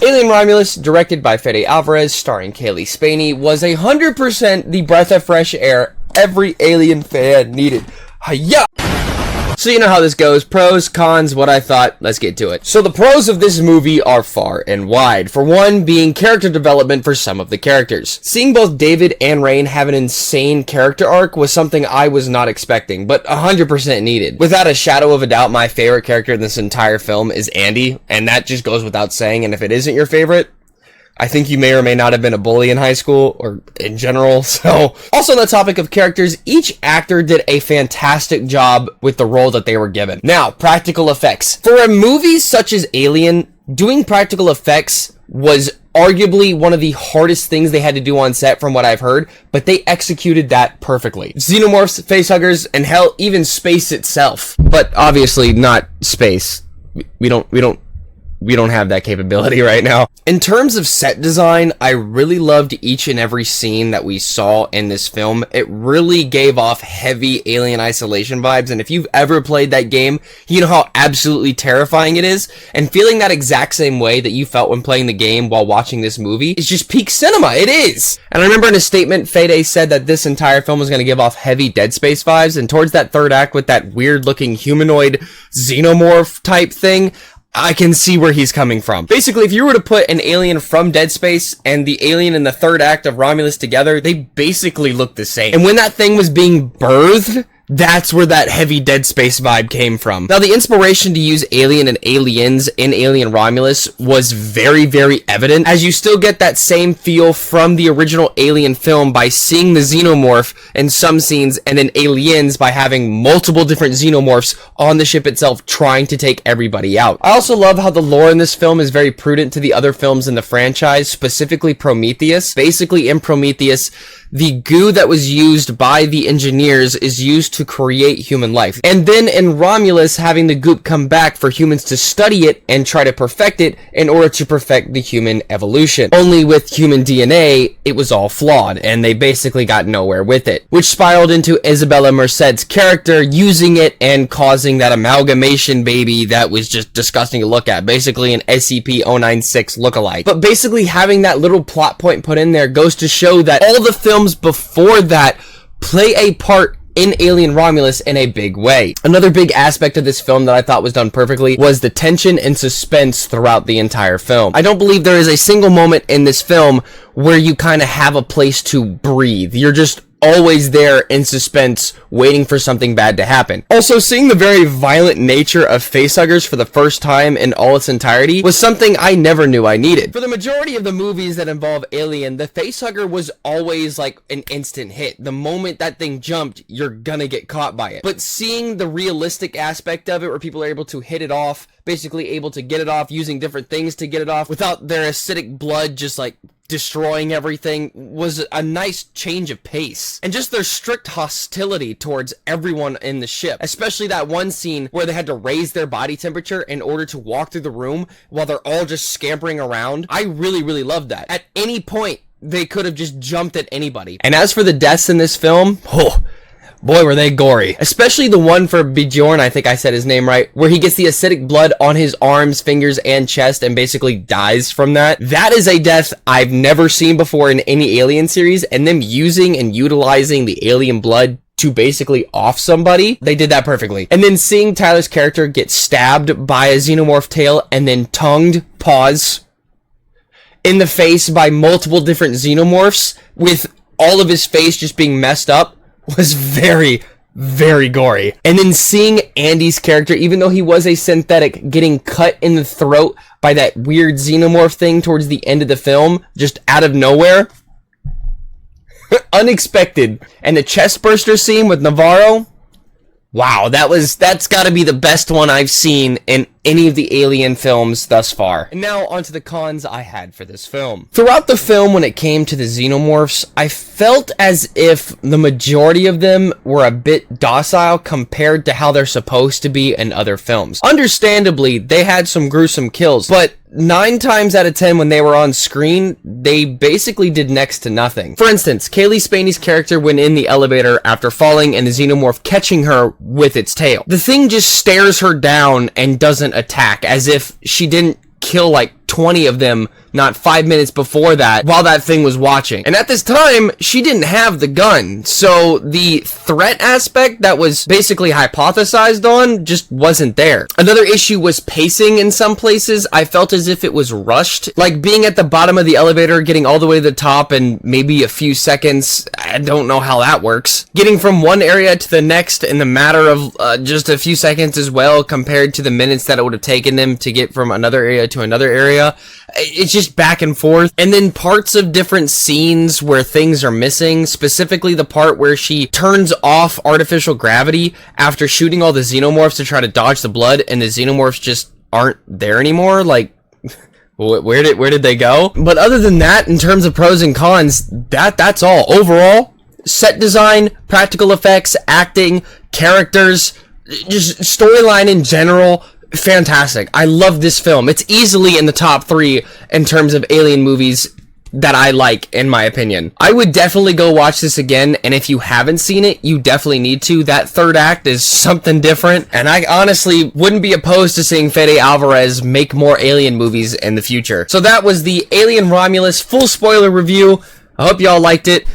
Alien Romulus, directed by Fede Alvarez, starring Kaylee Spaney, was 100% the breath of fresh air every Alien fan needed. Hiya! So you know how this goes. Pros, cons, what I thought. Let's get to it. So the pros of this movie are far and wide. For one, being character development for some of the characters. Seeing both David and Rain have an insane character arc was something I was not expecting, but 100% needed. Without a shadow of a doubt, my favorite character in this entire film is Andy, and that just goes without saying, and if it isn't your favorite, I think you may or may not have been a bully in high school, or in general, so. Also on the topic of characters, each actor did a fantastic job with the role that they were given. Now, practical effects. For a movie such as Alien, doing practical effects was arguably one of the hardest things they had to do on set from what I've heard, but they executed that perfectly. Xenomorphs, facehuggers, and hell, even space itself. But obviously not space. We don't have that capability right now. In terms of set design, I really loved each and every scene that we saw in this film. It really gave off heavy Alien Isolation vibes, and if you've ever played that game, you know how absolutely terrifying it is, and feeling that exact same way that you felt when playing the game while watching this movie is just peak cinema. It is! And I remember in a statement, Fede said that this entire film was going to give off heavy Dead Space vibes, and towards that third act with that weird-looking humanoid xenomorph type thing, I can see where he's coming from. Basically, if you were to put an alien from Dead Space and the alien in the third act of Romulus together, they basically look the same. And when that thing was being birthed, that's where that heavy Dead Space vibe came from. Now, the inspiration to use Alien and aliens in Alien Romulus was very, very evident, as you still get that same feel from the original Alien film by seeing the xenomorph in some scenes, and then Aliens by having multiple different xenomorphs on the ship itself trying to take everybody out. I also love how the lore in this film is very prudent to the other films in the franchise, specifically Prometheus. Basically, in Prometheus, the goo that was used by the engineers is used to create human life. And then in Romulus, having the goop come back for humans to study it and try to perfect it in order to perfect the human evolution. Only with human DNA, it was all flawed, and they basically got nowhere with it. Which spiraled into Isabella Merced's character using it and causing that amalgamation baby that was just disgusting to look at. Basically an SCP-096 lookalike. But basically having that little plot point put in there goes to show that all the films before that play a part in Alien Romulus in a big way. Another big aspect of this film that I thought was done perfectly was the tension and suspense throughout the entire film. I don't believe there is a single moment in this film where you kind of have a place to breathe. You're just always there in suspense, waiting for something bad to happen. Also, seeing the very violent nature of facehuggers for the first time in all its entirety was something I never knew I needed. For the majority of the movies that involve Alien, the facehugger was always like an instant hit. The moment that thing jumped, you're gonna get caught by it. But seeing the realistic aspect of it, where people are able to hit it off, basically able to get it off using different things to get it off without their acidic blood just like destroying everything, was a nice change of pace. And just their strict hostility towards everyone in the ship, especially that one scene where they had to raise their body temperature in order to walk through the room while they're all just scampering around. I really, really loved that. At any point, they could have just jumped at anybody. And as for the deaths in this film, boy, were they gory. Especially the one for Bjorn, I think I said his name right, where he gets the acidic blood on his arms, fingers, and chest and basically dies from that. That is a death I've never seen before in any Alien series, and them using and utilizing the alien blood to basically off somebody, they did that perfectly. And then seeing Tyler's character get stabbed by a xenomorph tail and then tongued, in the face by multiple different xenomorphs with all of his face just being messed up was very, very gory. And then seeing Andy's character, even though he was a synthetic, getting cut in the throat by that weird xenomorph thing towards the end of the film, just out of nowhere. Unexpected. And the chest burster scene with Navarro, wow, that's gotta be the best one I've seen in any of the Alien films thus far. And now onto the cons I had for this film. Throughout the film, when it came to the xenomorphs, I felt as if the majority of them were a bit docile compared to how they're supposed to be in other films. Understandably, they had some gruesome kills, but 9 times out of 10 when they were on screen, they basically did next to nothing. For instance, Kaylee Spaney's character went in the elevator after falling and the xenomorph catching her with its tail. The thing just stares her down and doesn't attack, as if she didn't kill like 20 of them not 5 minutes before that while that thing was watching. And at this time, she didn't have the gun. So the threat aspect that was basically hypothesized on just wasn't there. Another issue was pacing in some places. I felt as if it was rushed. Like being at the bottom of the elevator, getting all the way to the top in maybe a few seconds. I don't know how that works. Getting from one area to the next in the matter of just a few seconds as well, compared to the minutes that it would have taken them to get from another area to another area. It's just back and forth. And then parts of different scenes where things are missing, specifically the part where she turns off artificial gravity after shooting all the xenomorphs to try to dodge the blood, and the xenomorphs just aren't there anymore. Like, where did they go? But other than that, in terms of pros and cons, that's all. Overall, set design, practical effects, acting, characters, just storyline in general, fantastic. I love this film. It's easily in the top 3 in terms of alien movies that I like, in my opinion. I would definitely go watch this again, and if you haven't seen it, you definitely need to. That third act is something different, and I honestly wouldn't be opposed to seeing Fede Alvarez make more alien movies in the future. So that was the Alien Romulus full spoiler review. I hope y'all liked it.